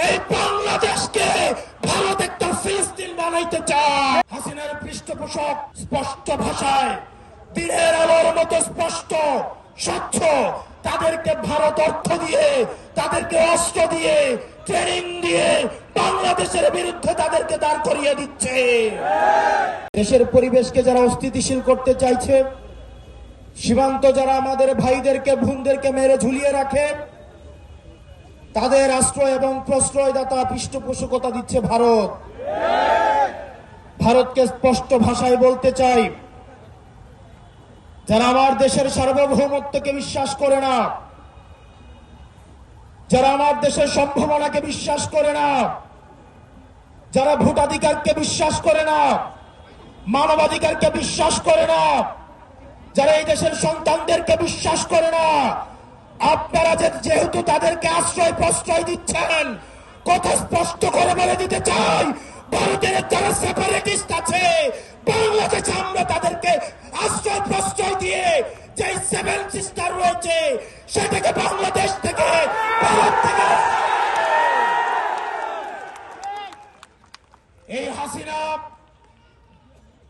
এই বাংলাদেশকে ভারত একটা ফিলিস্তিন বানাইতে চায়। হাসিনার পৃষ্ঠপোষক স্পষ্ট ভাষায় দিনের আলোর মতো স্পষ্ট স্বচ্ছ, তাদেরকে ভারত অর্থ দিয়ে, তাদেরকে অস্ত্র দিয়ে, ট্রেনিং দিয়ে বাংলাদেশের বিরুদ্ধে তাদেরকে দাঁড় করিয়ে দিচ্ছে। দেশের পরিবেশকে যারা অস্থিতিশীল করতে চাইছে, সীমান্ত যারা আমাদের ভাইদেরকে বোনদেরকে মেরে ঝুলিয়ে রাখে, তাদের আশ্রয় এবং প্রশ্রয়দাতা পৃষ্ঠপোষকতা দিচ্ছে ভারত। ভারতকে স্পষ্ট ভাষায় বলতে চাই, যারা আমার দেশের সার্বভৌমত্বকে বিশ্বাস করে না, যারা আমার দেশের সম্ভাবনাকে বিশ্বাস করে না, যারা ভোটাধিকারকে বিশ্বাস করে না, মানবাধিকারকে বিশ্বাস করে না, যারা এই দেশের সন্তানদেরকে বিশ্বাস করে না, আপনারা যেহেতু তাদেরকে আশ্রয় প্রশ্রয় দিচ্ছেন, কথা স্পষ্ট করে বলে দিতে চাই, ভারতের যারা সেপারেটিস্ট আছে বাংলাদেশে, আমরা তাদেরকে আশ্রয় প্রশ্রয় দিয়ে যে সেভেন সিস্টার রয়েছে সেটাকে বাংলাদেশ থেকে, ভারত থেকে এই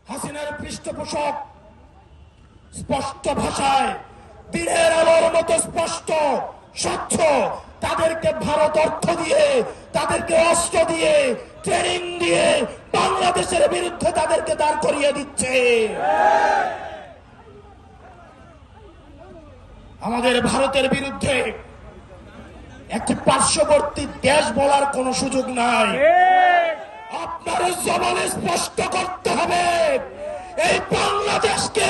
হাসিনার পৃষ্ঠপোষক স্পষ্ট ভাষায় দিনের আলোর মতো স্পষ্ট স্বচ্ছ, তাদেরকে ভারত অর্থ দিয়ে, তাদেরকে অস্ত্র দিয়ে, ট্রেনিং দিয়ে বাংলাদেশের বিরুদ্ধে তাদেরকে দাঁড় করিয়ে দিচ্ছে। আমাদের ভারতের বিরুদ্ধে একটি পার্শ্ববর্তী দেশ বলার কোন সুযোগ নাই। আপনার জবানে স্পষ্ট করতে হবে, এই বাংলাদেশকে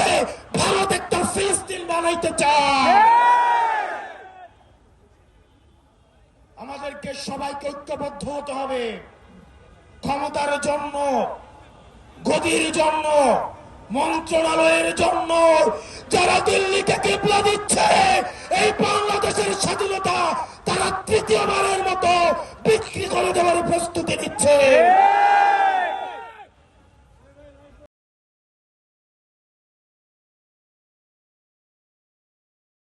ভারত একটা ফিলিস্তিন বানাইতে চায়। আমাদেরকে সবাইকে ঐক্যবদ্ধ হতে হবে। ক্ষমতার জন্য, গদির জন্য, মন্ত্রণালয়ের জন্য যারা দিল্লিকে কিবলা দিচ্ছে, এই বাংলাদেশের স্বাধীনতা তারা তৃতীয়বারের মতো বিক্রি করে দেওয়ার প্রস্তুতি নিচ্ছে।